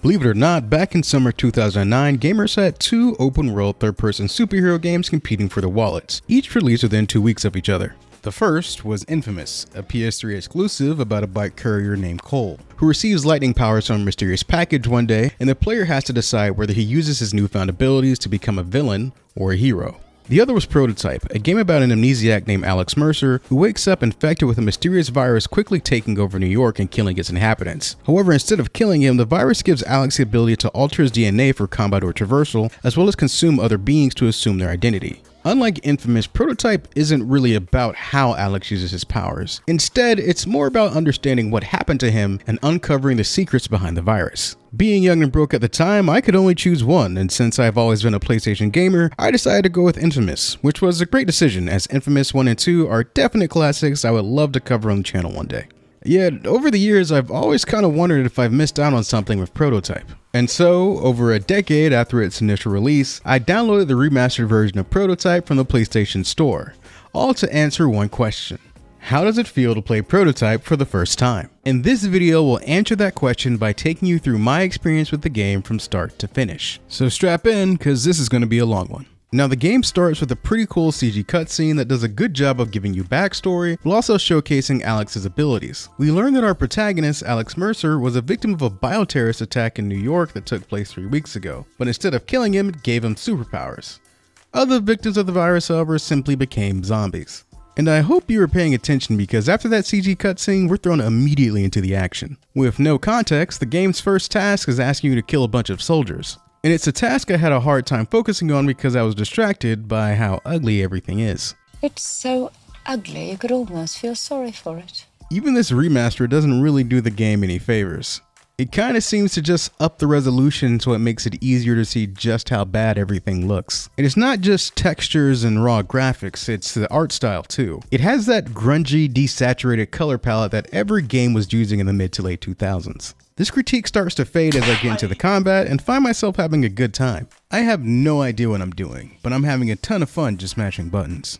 Believe it or not, back in summer 2009, gamers had two open-world third-person superhero games competing for the wallets, each released within 2 weeks of each other. The first was Infamous, a PS3 exclusive about a bike courier named Cole, who receives lightning powers from a mysterious package one day, and the player has to decide whether he uses his newfound abilities to become a villain or a hero. The other was Prototype, a game about an amnesiac named Alex Mercer who wakes up infected with a mysterious virus quickly taking over New York and killing its inhabitants. However, instead of killing him, the virus gives Alex the ability to alter his DNA for combat or traversal, as well as consume other beings to assume their identity. Unlike Infamous, Prototype isn't really about how Alex uses his powers. Instead, it's more about understanding what happened to him and uncovering the secrets behind the virus. Being young and broke at the time, I could only choose one, and since I've always been a PlayStation gamer, I decided to go with Infamous, which was a great decision as Infamous 1 and 2 are definite classics I would love to cover on the channel one day. Yet, over the years, I've always kind of wondered if I've missed out on something with Prototype. And so, over a decade after its initial release, I downloaded the remastered version of Prototype from the PlayStation Store, all to answer one question. How does it feel to play Prototype for the first time? In this video, we'll answer that question by taking you through my experience with the game from start to finish. So strap in, cause this is gonna be a long one. Now the game starts with a pretty cool CG cutscene that does a good job of giving you backstory, while also showcasing Alex's abilities. We learn that our protagonist, Alex Mercer, was a victim of a bioterrorist attack in New York that took place 3 weeks ago, but instead of killing him, it gave him superpowers. Other victims of the virus, however, simply became zombies. And I hope you were paying attention because after that CG cutscene, we're thrown immediately into the action. With no context, the game's first task is asking you to kill a bunch of soldiers. And it's a task I had a hard time focusing on because I was distracted by how ugly everything is. It's so ugly, you could almost feel sorry for it. Even this remaster doesn't really do the game any favors. It kind of seems to just up the resolution so it makes it easier to see just how bad everything looks. And it's not just textures and raw graphics, it's the art style too. It has that grungy, desaturated color palette that every game was using in the mid to late 2000s. This critique starts to fade as I get into the combat and find myself having a good time. I have no idea what I'm doing, but I'm having a ton of fun just mashing buttons.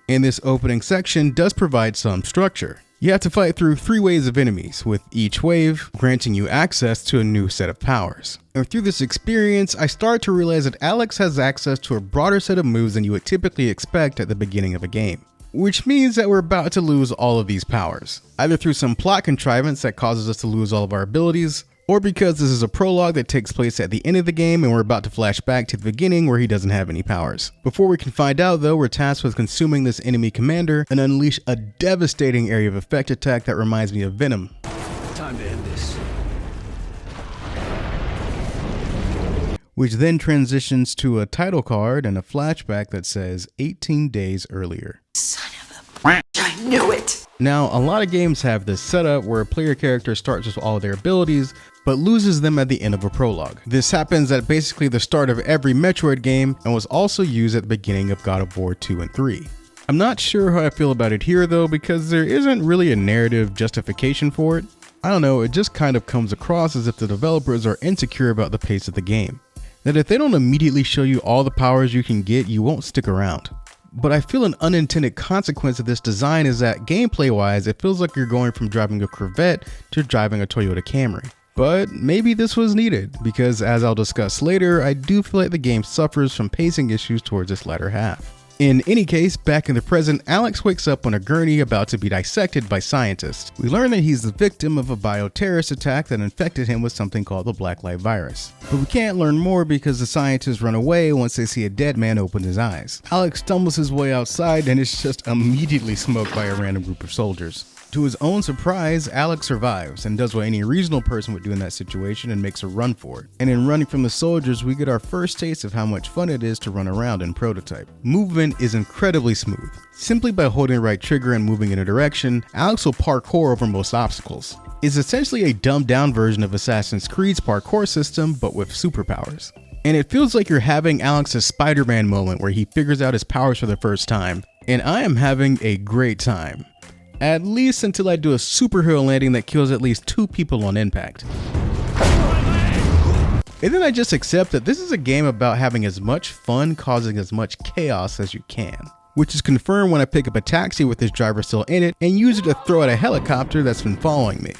And this opening section does provide some structure. You have to fight through 3 waves of enemies, with each wave granting you access to a new set of powers. And through this experience, I start to realize that Alex has access to a broader set of moves than you would typically expect at the beginning of a game. Which means that we're about to lose all of these powers, either through some plot contrivance that causes us to lose all of our abilities, or because this is a prologue that takes place at the end of the game and we're about to flash back to the beginning where he doesn't have any powers. Before we can find out though, we're tasked with consuming this enemy commander and unleash a devastating area of effect attack that reminds me of Venom. Time to end this. Which then transitions to a title card and a flashback that says 18 days earlier. Son of a I knew it! Now, a lot of games have this setup where a player character starts with all of their abilities, but loses them at the end of a prologue. This happens at basically the start of every Metroid game and was also used at the beginning of God of War 2 and 3. I'm not sure how I feel about it here though, because there isn't really a narrative justification for it. I don't know, it just kind of comes across as if the developers are insecure about the pace of the game. That if they don't immediately show you all the powers you can get, you won't stick around. But I feel an unintended consequence of this design is that gameplay wise, it feels like you're going from driving a Corvette to driving a Toyota Camry. But maybe this was needed, because as I'll discuss later, I do feel like the game suffers from pacing issues towards its latter half. In any case, back in the present, Alex wakes up on a gurney about to be dissected by scientists. We learn that he's the victim of a bioterrorist attack that infected him with something called the Black Light virus. But we can't learn more because the scientists run away once they see a dead man open his eyes. Alex stumbles his way outside and is just immediately smoked by a random group of soldiers. To his own surprise, Alex survives and does what any reasonable person would do in that situation and makes a run for it. And in running from the soldiers, we get our first taste of how much fun it is to run around in Prototype. Movement is incredibly smooth. Simply by holding the right trigger and moving in a direction, Alex will parkour over most obstacles. It's essentially a dumbed down version of Assassin's Creed's parkour system, but with superpowers. And it feels like you're having Alex's Spider-Man moment where he figures out his powers for the first time. And I am having a great time. At least until I do a superhero landing that kills at least 2 people on impact. And then I just accept that this is a game about having as much fun causing as much chaos as you can. Which is confirmed when I pick up a taxi with this driver still in it and use it to throw at a helicopter that's been following me.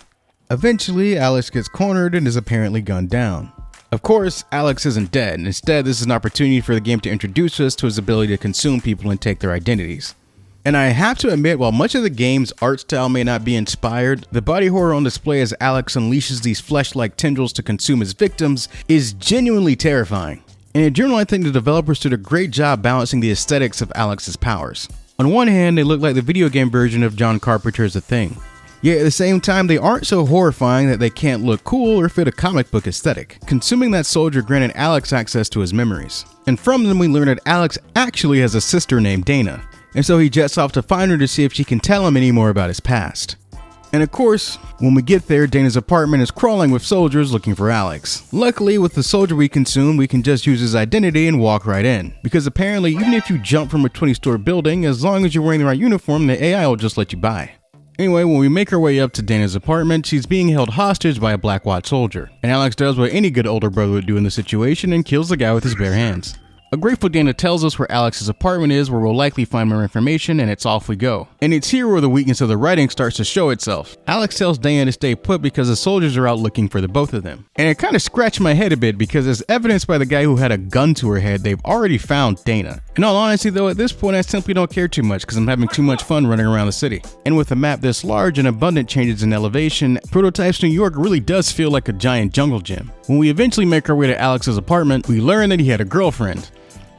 Eventually, Alex gets cornered and is apparently gunned down. Of course, Alex isn't dead. Instead, this is an opportunity for the game to introduce us to his ability to consume people and take their identities. And I have to admit, while much of the game's art style may not be inspired, the body horror on display as Alex unleashes these flesh-like tendrils to consume his victims is genuinely terrifying. And in general, I think the developers did a great job balancing the aesthetics of Alex's powers. On one hand, they look like the video game version of John Carpenter's The Thing. Yet at the same time, they aren't so horrifying that they can't look cool or fit a comic book aesthetic. Consuming that soldier granted Alex access to his memories. And from them we learn that Alex actually has a sister named Dana. And so he jets off to find her to see if she can tell him any more about his past. And of course, when we get there, Dana's apartment is crawling with soldiers looking for Alex. Luckily, with the soldier we consume, we can just use his identity and walk right in. Because apparently, even if you jump from a 20-story building, as long as you're wearing the right uniform, the AI will just let you by. Anyway, when we make our way up to Dana's apartment, she's being held hostage by a Black Watch soldier. And Alex does what any good older brother would do in the situation and kills the guy with his bare hands. A grateful Dana tells us where Alex's apartment is, where we'll likely find more information, and it's off we go. And it's here where the weakness of the writing starts to show itself. Alex tells Dana to stay put because the soldiers are out looking for the both of them. And it kind of scratched my head a bit because as evidenced by the guy who had a gun to her head, they've already found Dana. In all honesty though, at this point I simply don't care too much because I'm having too much fun running around the city. And with a map this large and abundant changes in elevation, Prototypes New York really does feel like a giant jungle gym. When we eventually make our way to Alex's apartment, we learn that he had a girlfriend.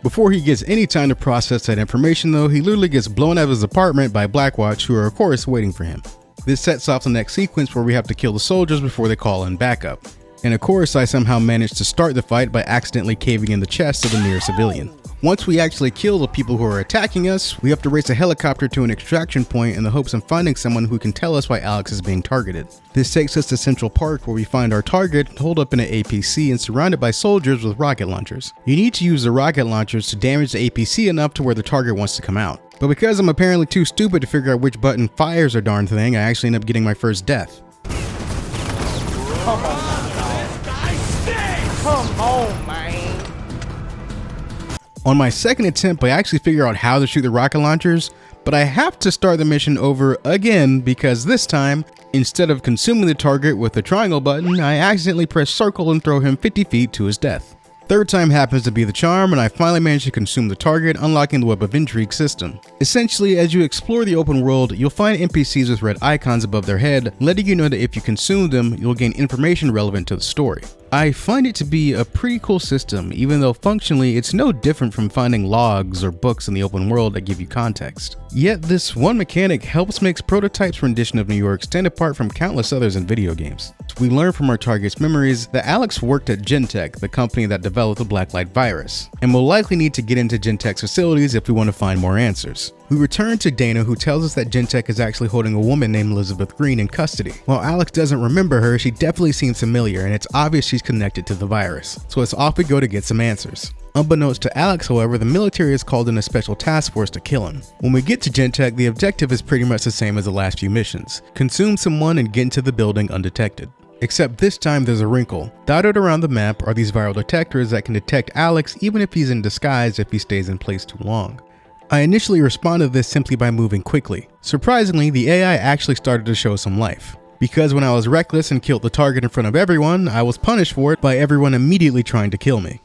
Before he gets any time to process that information though, he literally gets blown out of his apartment by Blackwatch, who are of course waiting for him. This sets off the next sequence where we have to kill the soldiers before they call in backup. And of course I somehow managed to start the fight by accidentally caving in the chest of the nearest civilian. Once we actually kill the people who are attacking us, we have to race a helicopter to an extraction point in the hopes of finding someone who can tell us why Alex is being targeted. This takes us to Central Park where we find our target holed up in an APC and surrounded by soldiers with rocket launchers. You need to use the rocket launchers to damage the APC enough to where the target wants to come out. But because I'm apparently too stupid to figure out which button fires a darn thing, I actually end up getting my first death. Come on, man. On my second attempt, I actually figure out how to shoot the rocket launchers, but I have to start the mission over again because this time, instead of consuming the target with the triangle button, I accidentally press circle and throw him 50 feet to his death. Third time happens to be the charm, and I finally managed to consume the target, unlocking the Web of Intrigue system. Essentially, as you explore the open world, you'll find NPCs with red icons above their head, letting you know that if you consume them, you'll gain information relevant to the story. I find it to be a pretty cool system, even though functionally it's no different from finding logs or books in the open world that give you context. Yet this one mechanic helps make Prototype's rendition of New York stand apart from countless others in video games. We learn from our target's memories that Alex worked at Gentek, the company that developed the Blacklight virus, and will likely need to get into Gentek's facilities if we want to find more answers. We return to Dana, who tells us that Gentek is actually holding a woman named Elizabeth Green in custody. While Alex doesn't remember her, she definitely seems familiar and it's obvious she's connected to the virus. So it's off we go to get some answers. Unbeknownst to Alex, however, the military has called in a special task force to kill him. When we get to Gentek, the objective is pretty much the same as the last few missions. Consume someone and get into the building undetected. Except this time there's a wrinkle. Dotted around the map are these viral detectors that can detect Alex even if he's in disguise if he stays in place too long. I initially responded to this simply by moving quickly. Surprisingly, the AI actually started to show some life. Because when I was reckless and killed the target in front of everyone, I was punished for it by everyone immediately trying to kill me.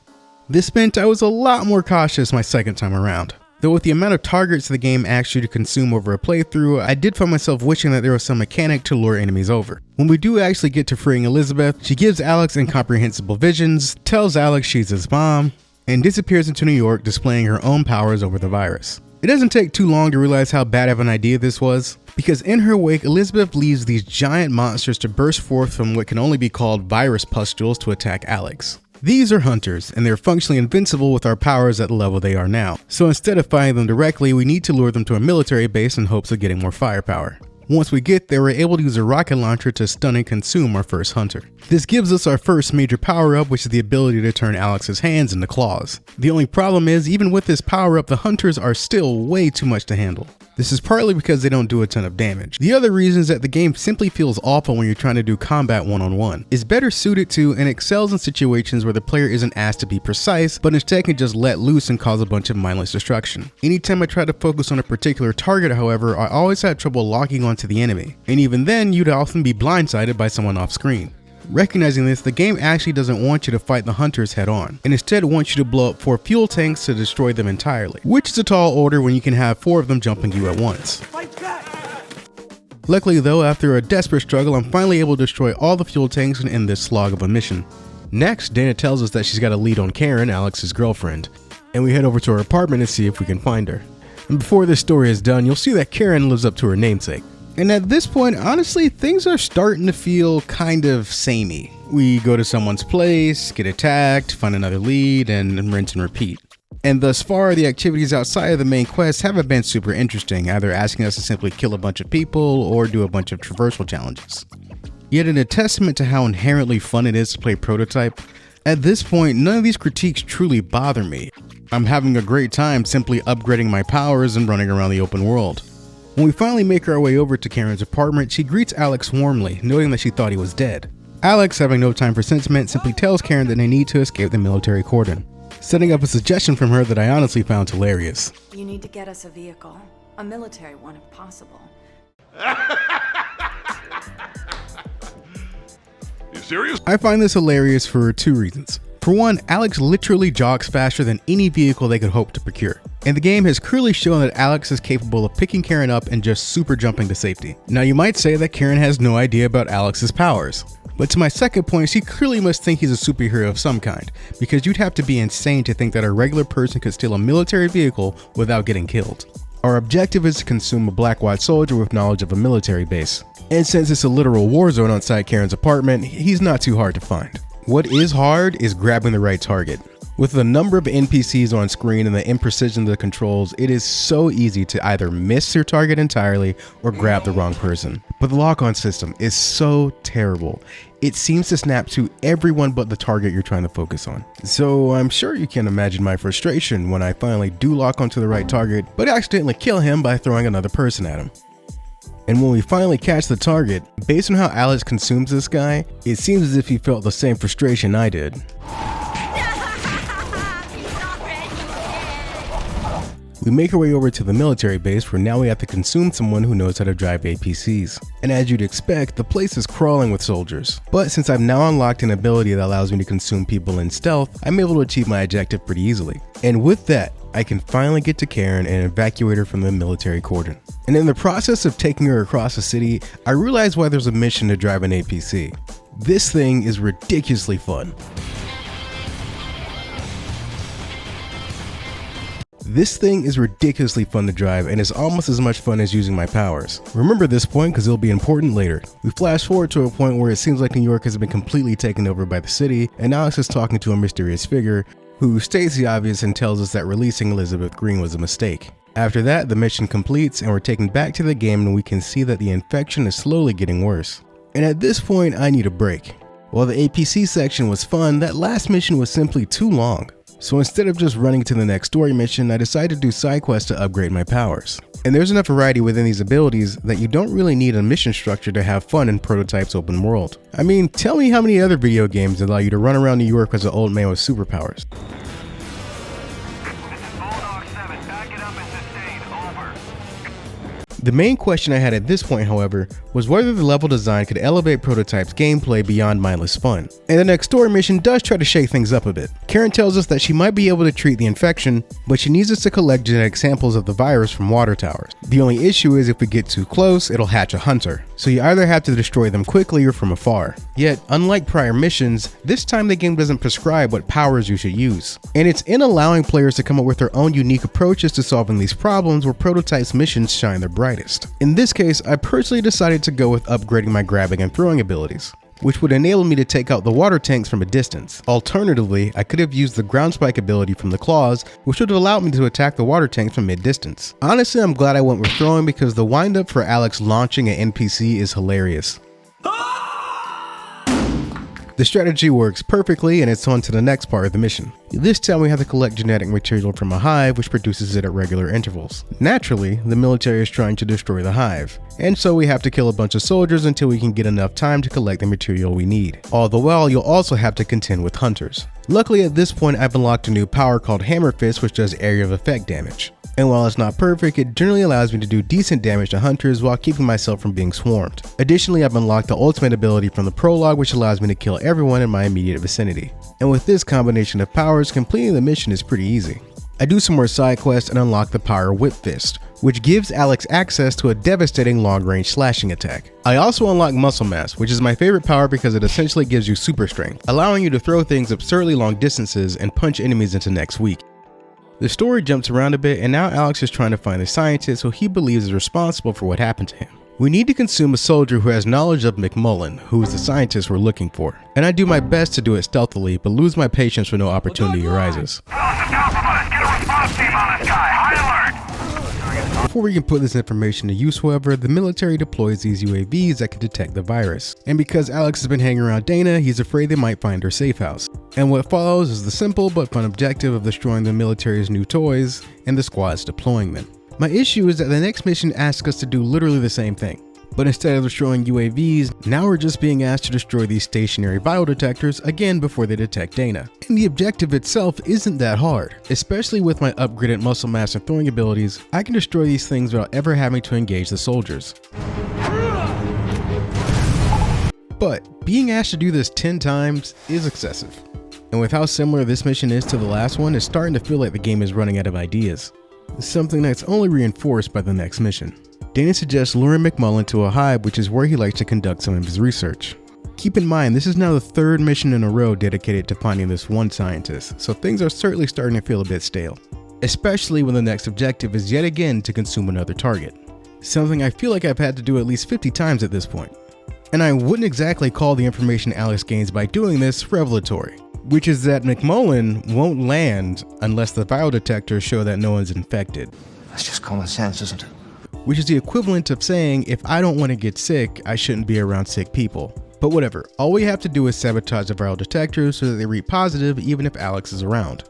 This meant I was a lot more cautious my second time around. Though with the amount of targets the game asks you to consume over a playthrough, I did find myself wishing that there was some mechanic to lure enemies over. When we do actually get to freeing Elizabeth, she gives Alex incomprehensible visions, tells Alex she's his mom, and disappears into New York displaying her own powers over the virus. It doesn't take too long to realize how bad of an idea this was, because in her wake, Elizabeth leaves these giant monsters to burst forth from what can only be called virus pustules to attack Alex. These are hunters, and they're functionally invincible with our powers at the level they are now. So instead of fighting them directly, we need to lure them to a military base in hopes of getting more firepower. Once we get there, we're able to use a rocket launcher to stun and consume our first hunter. This gives us our first major power-up, which is the ability to turn Alex's hands into claws. The only problem is, even with this power-up, the hunters are still way too much to handle. This is partly because they don't do a ton of damage. The other reason is that the game simply feels awful when you're trying to do combat one-on-one. It's better suited to and excels in situations where the player isn't asked to be precise, but instead can just let loose and cause a bunch of mindless destruction. Anytime I try to focus on a particular target, however, I always had trouble locking onto the enemy, and even then you'd often be blindsided by someone off screen. Recognizing this, the game actually doesn't want you to fight the hunters head on, and instead wants you to blow up 4 fuel tanks to destroy them entirely, which is a tall order when you can have 4 of them jumping you at once. Luckily though, after a desperate struggle, I'm finally able to destroy all the fuel tanks and end this slog of a mission. Next, Dana tells us that she's got a lead on Karen, Alex's girlfriend, and we head over to her apartment to see if we can find her. And before this story is done, you'll see that Karen lives up to her namesake. And at this point, honestly, things are starting to feel kind of samey. We go to someone's place, get attacked, find another lead, and rinse and repeat. And thus far, the activities outside of the main quest haven't been super interesting, either asking us to simply kill a bunch of people or do a bunch of traversal challenges. Yet in a testament to how inherently fun it is to play Prototype, at this point, none of these critiques truly bother me. I'm having a great time simply upgrading my powers and running around the open world. When we finally make our way over to Karen's apartment, she greets Alex warmly, noting that she thought he was dead. Alex, having no time for sentiment, simply tells Karen that they need to escape the military cordon, setting up a suggestion from her that I honestly found hilarious. You need to get us a vehicle, a military one if possible. You serious? I find this hilarious for 2 reasons. For one, Alex literally jogs faster than any vehicle they could hope to procure. And the game has clearly shown that Alex is capable of picking Karen up and just super jumping to safety. Now you might say that Karen has no idea about Alex's powers. But to my second point, she clearly must think he's a superhero of some kind, because you'd have to be insane to think that a regular person could steal a military vehicle without getting killed. Our objective is to consume a black white soldier with knowledge of a military base. And since it's a literal war zone outside Karen's apartment, he's not too hard to find. What is hard is grabbing the right target. With the number of NPCs on screen and the imprecision of the controls, it is so easy to either miss your target entirely or grab the wrong person. But the lock-on system is so terrible. It seems to snap to everyone but the target you're trying to focus on. So I'm sure you can imagine my frustration when I finally do lock onto the right target, but accidentally kill him by throwing another person at him. And when we finally catch the target, based on how Alex consumes this guy, it seems as if he felt the same frustration I did. We make our way over to the military base where now we have to consume someone who knows how to drive APCs. And as you'd expect, the place is crawling with soldiers. But since I've now unlocked an ability that allows me to consume people in stealth, I'm able to achieve my objective pretty easily. And with that, I can finally get to Karen and evacuate her from the military cordon. And in the process of taking her across the city, I realize why there's a mission to drive an APC. This thing is ridiculously fun. This thing is ridiculously fun to drive and is almost as much fun as using my powers. Remember this point because it'll be important later. We flash forward to a point where it seems like New York has been completely taken over by the city, and Alex is talking to a mysterious figure who states the obvious and tells us that releasing Elizabeth Green was a mistake. After that, the mission completes and we're taken back to the game and we can see that the infection is slowly getting worse. And at this point, I need a break. While the APC section was fun, that last mission was simply too long. So instead of just running to the next story mission, I decided to do side quests to upgrade my powers. And there's enough variety within these abilities that you don't really need a mission structure to have fun in Prototype's open world. I mean, tell me how many other video games allow you to run around New York as an old man with superpowers. The main question I had at this point, however, was whether the level design could elevate Prototype's gameplay beyond mindless fun. And the next story mission does try to shake things up a bit. Karen tells us that she might be able to treat the infection, but she needs us to collect genetic samples of the virus from water towers. The only issue is if we get too close, it'll hatch a hunter. So you either have to destroy them quickly or from afar. Yet, unlike prior missions, this time the game doesn't prescribe what powers you should use. And it's in allowing players to come up with their own unique approaches to solving these problems where Prototype's missions shine their brightest. In this case, I personally decided to go with upgrading my grabbing and throwing abilities, which would enable me to take out the water tanks from a distance. Alternatively, I could have used the ground spike ability from the claws, which would have allowed me to attack the water tanks from mid-distance. Honestly, I'm glad I went with throwing because the wind-up for Alex launching an NPC is hilarious. The strategy works perfectly, and it's on to the next part of the mission. This time we have to collect genetic material from a hive which produces it at regular intervals. Naturally, the military is trying to destroy the hive, and so we have to kill a bunch of soldiers until we can get enough time to collect the material we need. All the while, you'll also have to contend with hunters. Luckily at this point I've unlocked a new power called Hammer Fist, which does area of effect damage. And while it's not perfect, it generally allows me to do decent damage to hunters while keeping myself from being swarmed. Additionally, I've unlocked the ultimate ability from the prologue, which allows me to kill everyone in my immediate vicinity. And with this combination of powers, completing the mission is pretty easy. I do some more side quests and unlock the power Whip Fist, which gives Alex access to a devastating long-range slashing attack. I also unlock Muscle Mass, which is my favorite power because it essentially gives you super strength, allowing you to throw things absurdly long distances and punch enemies into next week. The story jumps around a bit, and now Alex is trying to find the scientist who he believes is responsible for what happened to him. We need to consume a soldier who has knowledge of McMullen, who is the scientist we're looking for. And I do my best to do it stealthily, but lose my patience when no opportunity arises. Before we can put this information to use, however, the military deploys these UAVs that can detect the virus. And because Alex has been hanging around Dana, he's afraid they might find her safe house. And what follows is the simple but fun objective of destroying the military's new toys and the squads deploying them. My issue is that the next mission asks us to do literally the same thing. But instead of destroying UAVs, now we're just being asked to destroy these stationary vital detectors again before they detect Dana. And the objective itself isn't that hard. Especially with my upgraded muscle mass and throwing abilities, I can destroy these things without ever having to engage the soldiers. But being asked to do this 10 times is excessive. And with how similar this mission is to the last one, it's starting to feel like the game is running out of ideas. Something that's only reinforced by the next mission. Dana suggests luring McMullen to a hive, which is where he likes to conduct some of his research. Keep in mind, this is now the third mission in a row dedicated to finding this one scientist, so things are certainly starting to feel a bit stale. Especially when the next objective is yet again to consume another target. Something I feel like I've had to do at least 50 times at this point. And I wouldn't exactly call the information Alex gains by doing this revelatory, which is that McMullen won't land unless the viral detectors show that no one's infected. That's just common sense, isn't it? Which is the equivalent of saying, if I don't want to get sick, I shouldn't be around sick people. But whatever, all we have to do is sabotage the viral detectors so that they read positive even if Alex is around.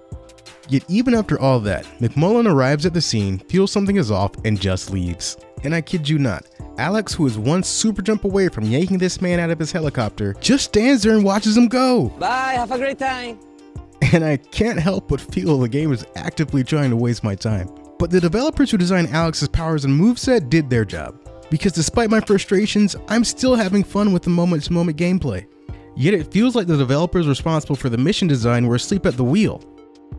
Yet even after all that, McMullen arrives at the scene, feels something is off, and just leaves. And I kid you not, Alex, who is one super jump away from yanking this man out of his helicopter, just stands there and watches him go. Bye, have a great time. And I can't help but feel the game is actively trying to waste my time. But the developers who designed Alex's powers and moveset did their job. Because despite my frustrations, I'm still having fun with the moment-to-moment gameplay. Yet it feels like the developers responsible for the mission design were asleep at the wheel.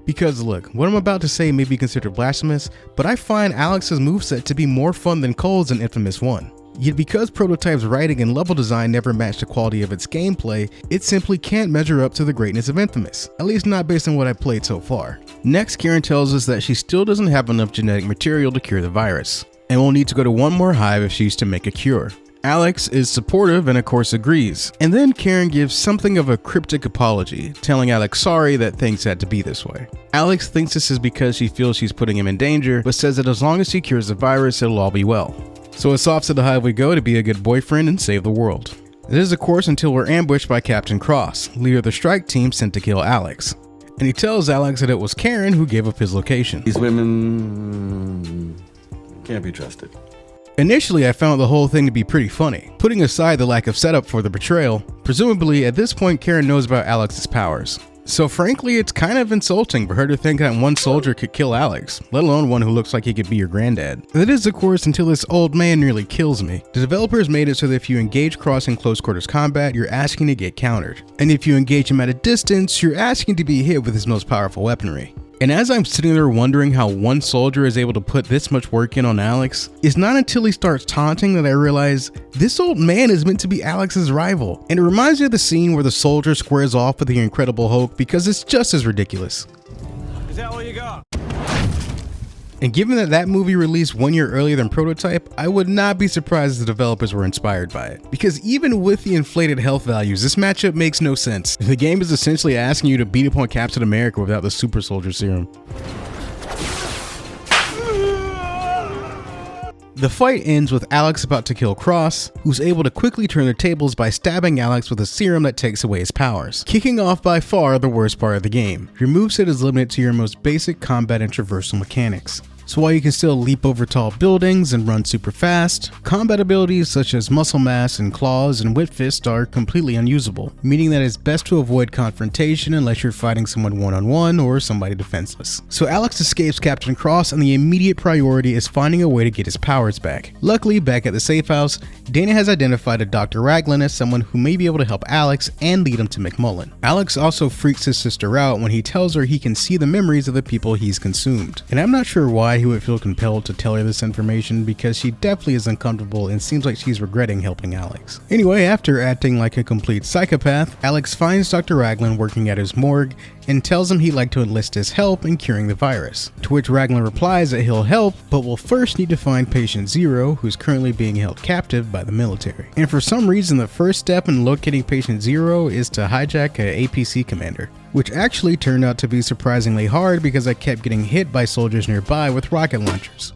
Because look, what I'm about to say may be considered blasphemous, but I find Alex's moveset to be more fun than Cole's in Infamous 1. Yet because Prototype's writing and level design never matched the quality of its gameplay, it simply can't measure up to the greatness of Infamous, at least not based on what I've played so far. Next, Karen tells us that she still doesn't have enough genetic material to cure the virus, and will need to go to one more hive if she's to make a cure. Alex is supportive and of course agrees, and then Karen gives something of a cryptic apology, telling Alex sorry that things had to be this way. Alex thinks this is because she feels she's putting him in danger, but says that as long as he cures the virus, it'll all be well. So it's off to the hive we go to be a good boyfriend and save the world. It is of course until we're ambushed by Captain Cross, leader of the strike team sent to kill Alex. And he tells Alex that it was Karen who gave up his location. These women can't be trusted. Initially, I found the whole thing to be pretty funny, putting aside the lack of setup for the betrayal. Presumably, at this point, Karen knows about Alex's powers. So frankly, it's kind of insulting for her to think that one soldier could kill Alex, let alone one who looks like he could be your granddad. That is, of course, until this old man nearly kills me. The developers made it so that if you engage Cross in close quarters combat, you're asking to get countered. And if you engage him at a distance, you're asking to be hit with his most powerful weaponry. And as I'm sitting there wondering how one soldier is able to put this much work in on Alex, it's not until he starts taunting that I realize this old man is meant to be Alex's rival. And it reminds me of the scene where the soldier squares off with the Incredible Hulk because it's just as ridiculous. Is that all you got? And given that that movie released 1 year earlier than Prototype, I would not be surprised if the developers were inspired by it. Because even with the inflated health values, this matchup makes no sense. The game is essentially asking you to beat up on Captain America without the super soldier serum. The fight ends with Alex about to kill Cross, who's able to quickly turn the tables by stabbing Alex with a serum that takes away his powers, kicking off by far the worst part of the game. Your moveset is limited to your most basic combat and traversal mechanics. So while you can still leap over tall buildings and run super fast, combat abilities such as muscle mass and claws and whip fist are completely unusable, meaning that it's best to avoid confrontation unless you're fighting someone one-on-one or somebody defenseless. So Alex escapes Captain Cross, and the immediate priority is finding a way to get his powers back. Luckily, back at the safe house, Dana has identified a Dr. Raglan as someone who may be able to help Alex and lead him to McMullen. Alex also freaks his sister out when he tells her he can see the memories of the people he's consumed, and I'm not sure why he would feel compelled to tell her this information, because she definitely is uncomfortable and seems like she's regretting helping Alex. Anyway, after acting like a complete psychopath, Alex finds Dr. Raglan working at his morgue and tells him he'd like to enlist his help in curing the virus, to which Raglan replies that he'll help, but will first need to find Patient Zero, who's currently being held captive by the military. And for some reason, the first step in locating Patient Zero is to hijack a APC commander, which actually turned out to be surprisingly hard because I kept getting hit by soldiers nearby with rocket launchers.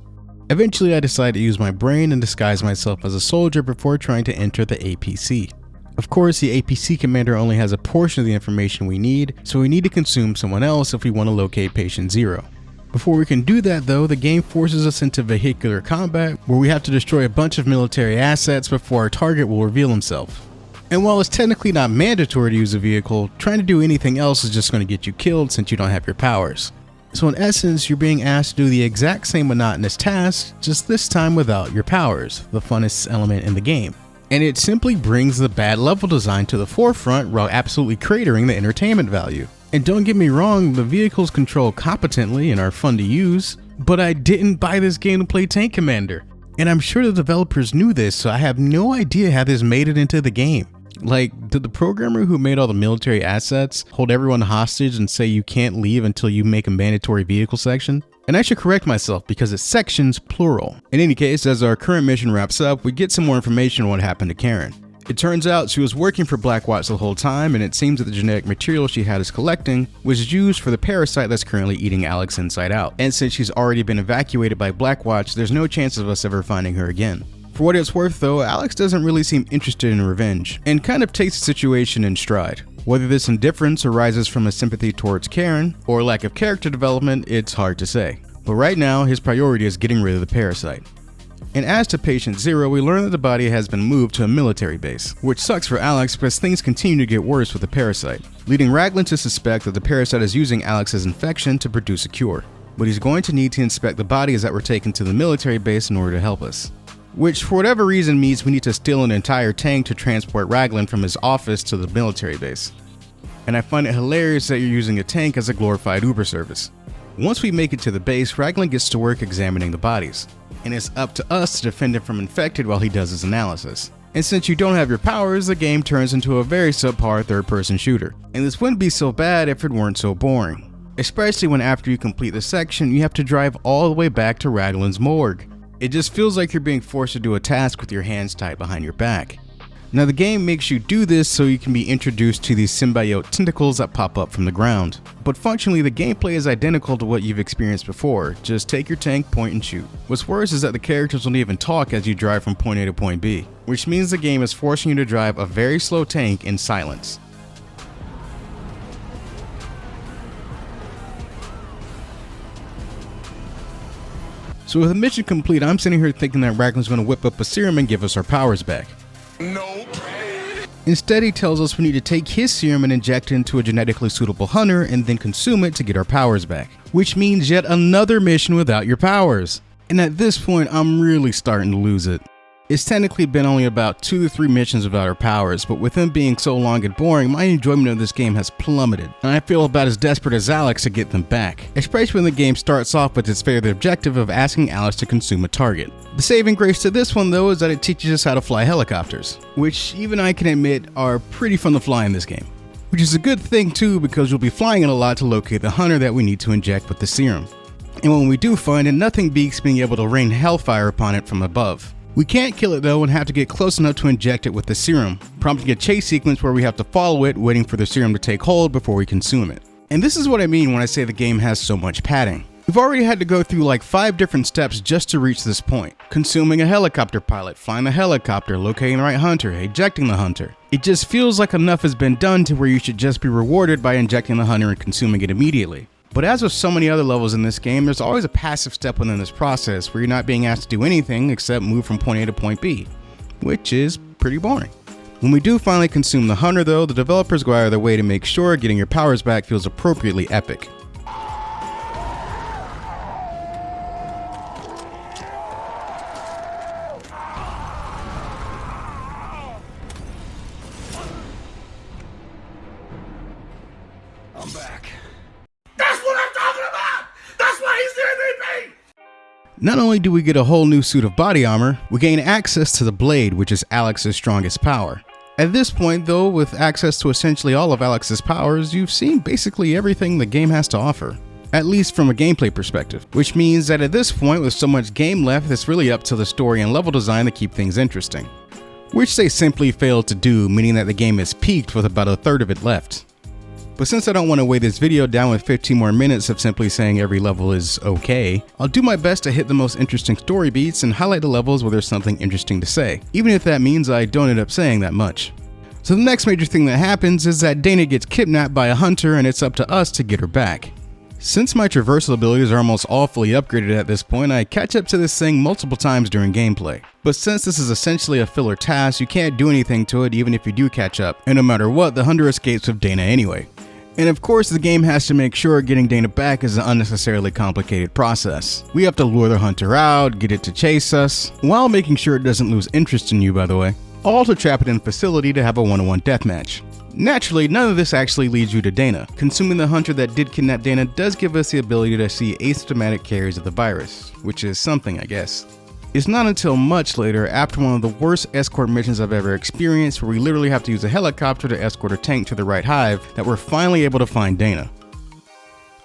Eventually, I decided to use my brain and disguise myself as a soldier before trying to enter the APC. Of course, the APC commander only has a portion of the information we need, so we need to consume someone else if we want to locate Patient Zero. Before we can do that though, the game forces us into vehicular combat, where we have to destroy a bunch of military assets before our target will reveal himself. And while it's technically not mandatory to use a vehicle, trying to do anything else is just going to get you killed since you don't have your powers. So in essence, you're being asked to do the exact same monotonous task, just this time without your powers, the funnest element in the game. And it simply brings the bad level design to the forefront while absolutely cratering the entertainment value. And don't get me wrong, the vehicles control competently and are fun to use, but I didn't buy this game to play Tank Commander. And I'm sure the developers knew this, so I have no idea how this made it into the game. Like, did the programmer who made all the military assets hold everyone hostage and say you can't leave until you make a mandatory vehicle section? And I should correct myself because it's sections plural. In any case, as our current mission wraps up, we get some more information on what happened to Karen. It turns out she was working for Blackwatch the whole time, and it seems that the genetic material she had us collecting was used for the parasite that's currently eating Alex inside out. And since she's already been evacuated by Blackwatch, there's no chance of us ever finding her again. For what it's worth though, Alex doesn't really seem interested in revenge, and kind of takes the situation in stride. Whether this indifference arises from a sympathy towards Karen, or lack of character development, it's hard to say. But right now, his priority is getting rid of the parasite. And as to Patient Zero, we learn that the body has been moved to a military base, which sucks for Alex because things continue to get worse with the parasite, leading Raglan to suspect that the parasite is using Alex's infection to produce a cure. But he's going to need to inspect the bodies that were taken to the military base in order to help us. Which for whatever reason means we need to steal an entire tank to transport Raglan from his office to the military base. And I find it hilarious that you're using a tank as a glorified Uber service. Once we make it to the base, Raglan gets to work examining the bodies, and it's up to us to defend him from infected while he does his analysis. And since you don't have your powers, the game turns into a very subpar third-person shooter. And this wouldn't be so bad if it weren't so boring. Especially when after you complete the section, you have to drive all the way back to Raglan's morgue. It just feels like you're being forced to do a task with your hands tied behind your back. Now the game makes you do this so you can be introduced to these symbiote tentacles that pop up from the ground. But functionally the gameplay is identical to what you've experienced before, just take your tank, point and shoot. What's worse is that the characters don't even talk as you drive from point A to point B, which means the game is forcing you to drive a very slow tank in silence. So with the mission complete, I'm sitting here thinking that Raglan's going to whip up a serum and give us our powers back. Nope. Instead, he tells us we need to take his serum and inject it into a genetically suitable hunter and then consume it to get our powers back. Which means yet another mission without your powers. And at this point, I'm really starting to lose it. It's technically been only about 2 to 3 missions without our powers, but with them being so long and boring, my enjoyment of this game has plummeted, and I feel about as desperate as Alex to get them back, especially when the game starts off with its favorite objective of asking Alex to consume a target. The saving grace to this one though is that it teaches us how to fly helicopters, which even I can admit are pretty fun to fly in this game. Which is a good thing too, because you'll be flying it a lot to locate the hunter that we need to inject with the serum. And when we do find it, nothing beats being able to rain hellfire upon it from above. We can't kill it though and have to get close enough to inject it with the serum, prompting a chase sequence where we have to follow it, waiting for the serum to take hold before we consume it. And this is what I mean when I say the game has so much padding. We've already had to go through like 5 different steps just to reach this point. Consuming a helicopter pilot, flying the helicopter, locating the right hunter, ejecting the hunter. It just feels like enough has been done to where you should just be rewarded by injecting the hunter and consuming it immediately. But as with so many other levels in this game, there's always a passive step within this process where you're not being asked to do anything except move from point A to point B, which is pretty boring. When we do finally consume the hunter though, the developers go out of their way to make sure getting your powers back feels appropriately epic. I'm back. That's what I'm talking about! That's why he's the MVP! Not only do we get a whole new suit of body armor, we gain access to the blade, which is Alex's strongest power. At this point though, with access to essentially all of Alex's powers, you've seen basically everything the game has to offer. At least from a gameplay perspective, which means that at this point with so much game left, it's really up to the story and level design to keep things interesting. Which they simply failed to do, meaning that the game is peaked with about a third of it left. But since I don't want to weigh this video down with 15 more minutes of simply saying every level is okay, I'll do my best to hit the most interesting story beats and highlight the levels where there's something interesting to say, even if that means I don't end up saying that much. So the next major thing that happens is that Dana gets kidnapped by a hunter and it's up to us to get her back. Since my traversal abilities are almost all fully upgraded at this point, I catch up to this thing multiple times during gameplay. But since this is essentially a filler task, you can't do anything to it even if you do catch up, and no matter what, the hunter escapes with Dana anyway. And of course, the game has to make sure getting Dana back is an unnecessarily complicated process. We have to lure the hunter out, get it to chase us, while making sure it doesn't lose interest in you, by the way. All to trap it in a facility to have a 1-on-1 deathmatch. Naturally, none of this actually leads you to Dana. Consuming the hunter that did kidnap Dana does give us the ability to see asymptomatic carriers of the virus, which is something, I guess. It's not until much later, after one of the worst escort missions I've ever experienced, where we literally have to use a helicopter to escort a tank to the right hive, that we're finally able to find Dana.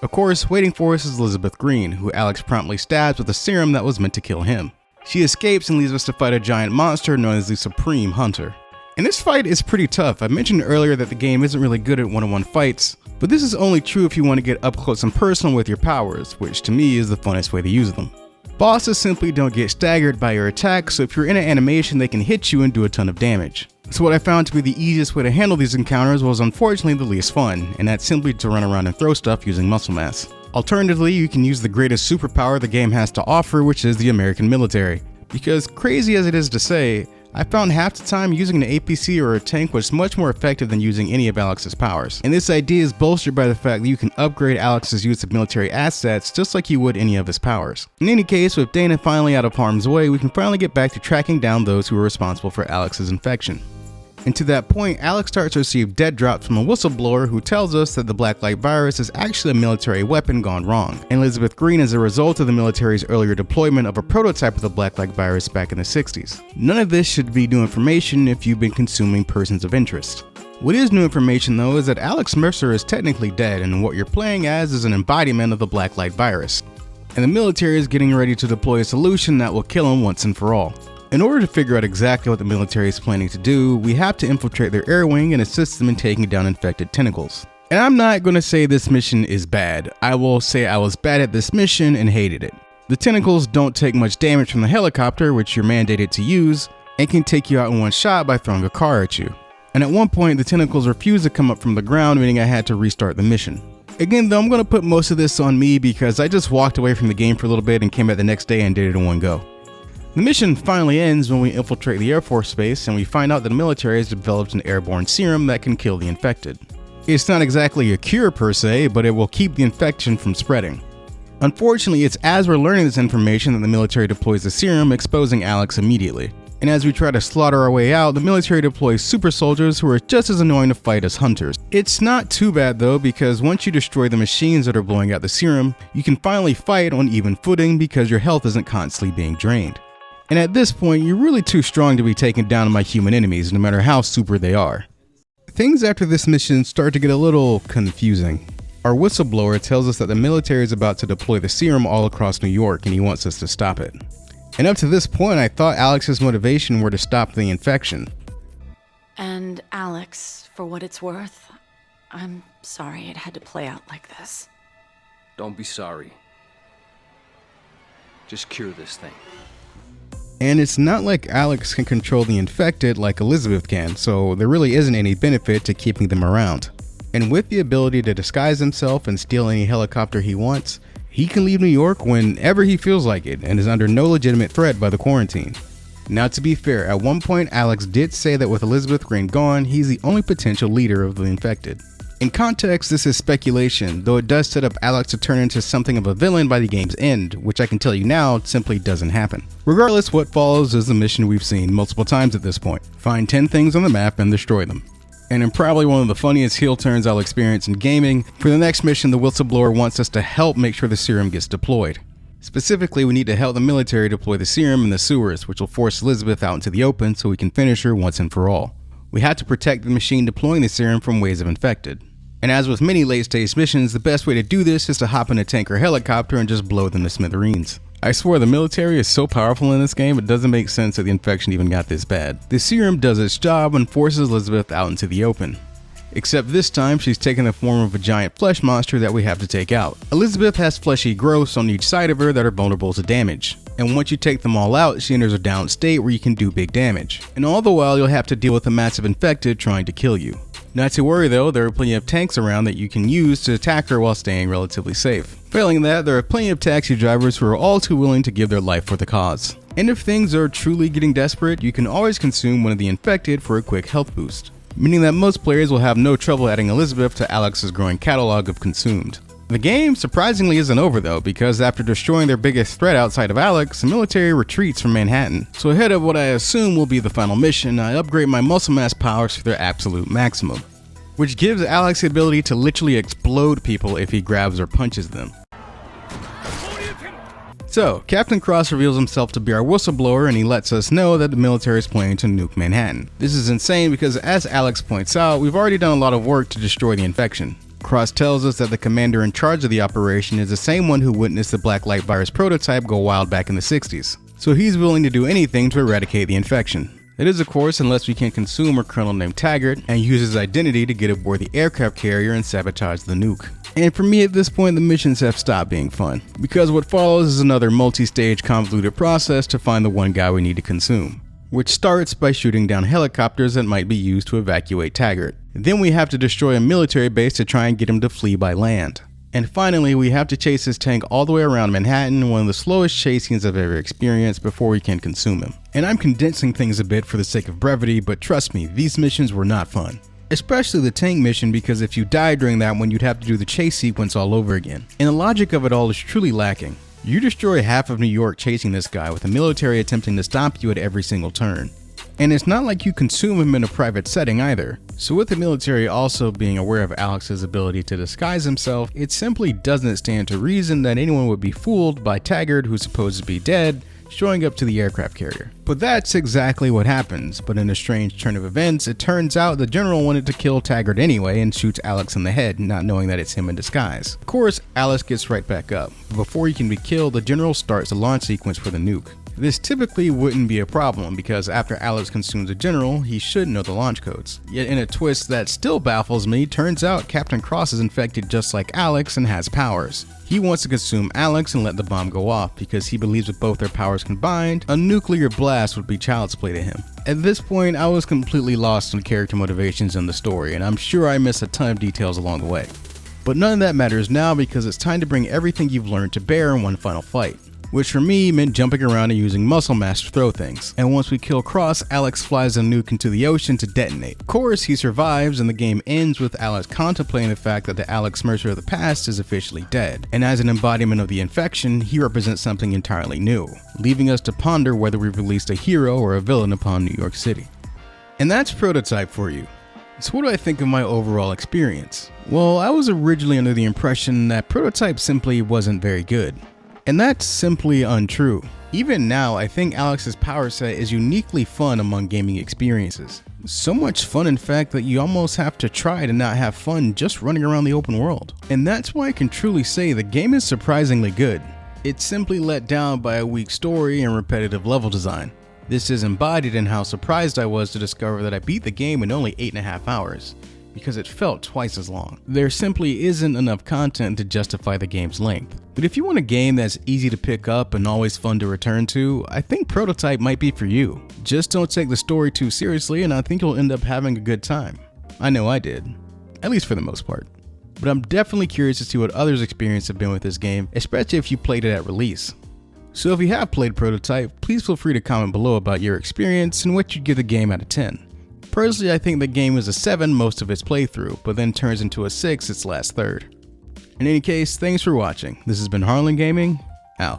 Of course, waiting for us is Elizabeth Green, who Alex promptly stabs with a serum that was meant to kill him. She escapes and leaves us to fight a giant monster known as the Supreme Hunter. And this fight is pretty tough. I mentioned earlier that the game isn't really good at 1-on-1 fights, but this is only true if you want to get up close and personal with your powers, which to me is the funnest way to use them. Bosses simply don't get staggered by your attacks, so if you're in an animation they can hit you and do a ton of damage. So what I found to be the easiest way to handle these encounters was unfortunately the least fun, and that's simply to run around and throw stuff using muscle mass. Alternatively, you can use the greatest superpower the game has to offer, which is the American military. Because crazy as it is to say, I found half the time using an APC or a tank was much more effective than using any of Alex's powers. And this idea is bolstered by the fact that you can upgrade Alex's use of military assets just like you would any of his powers. In any case, with Dana finally out of harm's way, we can finally get back to tracking down those who were responsible for Alex's infection. And to that point, Alex starts to receive dead drops from a whistleblower who tells us that the Blacklight virus is actually a military weapon gone wrong, and Elizabeth Green is a result of the military's earlier deployment of a prototype of the Blacklight virus back in the 60s. None of this should be new information if you've been consuming Persons of Interest. What is new information though is that Alex Mercer is technically dead, and what you're playing as is an embodiment of the Blacklight virus. And the military is getting ready to deploy a solution that will kill him once and for all. In order to figure out exactly what the military is planning to do, we have to infiltrate their air wing and assist them in taking down infected tentacles. And I'm not going to say this mission is bad. I will say I was bad at this mission and hated it. The tentacles don't take much damage from the helicopter, which you're mandated to use, and can take you out in one shot by throwing a car at you. And at one point, the tentacles refused to come up from the ground, meaning I had to restart the mission. Again though, I'm going to put most of this on me because I just walked away from the game for a little bit and came back the next day and did it in one go. The mission finally ends when we infiltrate the Air Force base and we find out that the military has developed an airborne serum that can kill the infected. It's not exactly a cure per se, but it will keep the infection from spreading. Unfortunately, it's as we're learning this information that the military deploys the serum, exposing Alex immediately. And as we try to slaughter our way out, the military deploys super soldiers who are just as annoying to fight as hunters. It's not too bad though, because once you destroy the machines that are blowing out the serum, you can finally fight on even footing because your health isn't constantly being drained. And at this point, you're really too strong to be taken down by human enemies, no matter how super they are. Things after this mission start to get a little confusing. Our whistleblower tells us that the military is about to deploy the serum all across New York and he wants us to stop it. And up to this point, I thought Alex's motivation were to stop the infection. And Alex, for what it's worth, I'm sorry it had to play out like this. Don't be sorry. Just cure this thing. And it's not like Alex can control the infected like Elizabeth can, so there really isn't any benefit to keeping them around. And with the ability to disguise himself and steal any helicopter he wants, he can leave New York whenever he feels like it and is under no legitimate threat by the quarantine. Now, to be fair, at one point Alex did say that with Elizabeth Green gone, he's the only potential leader of the infected. In context, this is speculation, though it does set up Alex to turn into something of a villain by the game's end, which I can tell you now simply doesn't happen. Regardless, what follows is the mission we've seen multiple times at this point. Find 10 things on the map and destroy them. And in probably one of the funniest heel turns I'll experience in gaming, for the next mission the whistleblower wants us to help make sure the serum gets deployed. Specifically, we need to help the military deploy the serum in the sewers, which will force Elizabeth out into the open so we can finish her once and for all. We have to protect the machine deploying the serum from waves of infected. And as with many late-stage missions, the best way to do this is to hop in a tank or helicopter and just blow them to smithereens. I swear the military is so powerful in this game, it doesn't make sense that the infection even got this bad. The serum does its job and forces Elizabeth out into the open. Except this time, she's taken the form of a giant flesh monster that we have to take out. Elizabeth has fleshy growths on each side of her that are vulnerable to damage. And once you take them all out, she enters a down state where you can do big damage. And all the while, you'll have to deal with a massive infected trying to kill you. Not to worry though, there are plenty of tanks around that you can use to attack her while staying relatively safe. Failing that, there are plenty of taxi drivers who are all too willing to give their life for the cause. And if things are truly getting desperate, you can always consume one of the infected for a quick health boost, meaning that most players will have no trouble adding Elizabeth to Alex's growing catalog of consumed. The game surprisingly isn't over though, because after destroying their biggest threat outside of Alex, the military retreats from Manhattan. So ahead of what I assume will be the final mission, I upgrade my muscle mass powers to their absolute maximum, which gives Alex the ability to literally explode people if he grabs or punches them. So, Captain Cross reveals himself to be our whistleblower and he lets us know that the military is planning to nuke Manhattan. This is insane because, as Alex points out, we've already done a lot of work to destroy the infection. Cross tells us that the commander in charge of the operation is the same one who witnessed the Black Light virus prototype go wild back in the 60s. So he's willing to do anything to eradicate the infection. It is, of course, unless we can consume a colonel named Taggart and use his identity to get aboard the aircraft carrier and sabotage the nuke. And for me at this point, the missions have stopped being fun, because what follows is another multi-stage convoluted process to find the one guy we need to consume, which starts by shooting down helicopters that might be used to evacuate Taggart. Then we have to destroy a military base to try and get him to flee by land. And finally, we have to chase his tank all the way around Manhattan, one of the slowest chasings I've ever experienced, before we can consume him. And I'm condensing things a bit for the sake of brevity, but trust me, these missions were not fun. Especially the tank mission, because if you died during that one, you'd have to do the chase sequence all over again. And the logic of it all is truly lacking. You destroy half of New York chasing this guy, with the military attempting to stop you at every single turn. And it's not like you consume him in a private setting either. So with the military also being aware of Alex's ability to disguise himself, it simply doesn't stand to reason that anyone would be fooled by Taggart, who's supposed to be dead, showing up to the aircraft carrier. But that's exactly what happens, but in a strange turn of events, it turns out the general wanted to kill Taggart anyway and shoots Alex in the head, not knowing that it's him in disguise. Of course, Alex gets right back up, but before he can be killed, the general starts the launch sequence for the nuke. This typically wouldn't be a problem because after Alex consumes a general, he should know the launch codes. Yet in a twist that still baffles me, turns out Captain Cross is infected just like Alex and has powers. He wants to consume Alex and let the bomb go off because he believes with both their powers combined, a nuclear blast would be child's play to him. At this point, I was completely lost on character motivations in the story, and I'm sure I missed a ton of details along the way. But none of that matters now because it's time to bring everything you've learned to bear in one final fight, which for me meant jumping around and using muscle mass to throw things. And once we kill Cross, Alex flies the nuke into the ocean to detonate. Of course, he survives and the game ends with Alex contemplating the fact that the Alex Mercer of the past is officially dead. And as an embodiment of the infection, he represents something entirely new, leaving us to ponder whether we've released a hero or a villain upon New York City. And that's Prototype for you. So what do I think of my overall experience? Well, I was originally under the impression that Prototype simply wasn't very good. And that's simply untrue. Even now, I think Alex's power set is uniquely fun among gaming experiences. So much fun in fact that you almost have to try to not have fun just running around the open world. And that's why I can truly say the game is surprisingly good. It's simply let down by a weak story and repetitive level design. This is embodied in how surprised I was to discover that I beat the game in only 8.5 hours. because it felt twice as long. There simply isn't enough content to justify the game's length. But if you want a game that's easy to pick up and always fun to return to, I think Prototype might be for you. Just don't take the story too seriously and I think you'll end up having a good time. I know I did, at least for the most part. But I'm definitely curious to see what others' experience have been with this game, especially if you played it at release. So if you have played Prototype, please feel free to comment below about your experience and what you'd give the game out of 10. Personally, I think the game is a 7 most of its playthrough, but then turns into a 6 its last third. In any case, thanks for watching. This has been Harlan Gaming, out.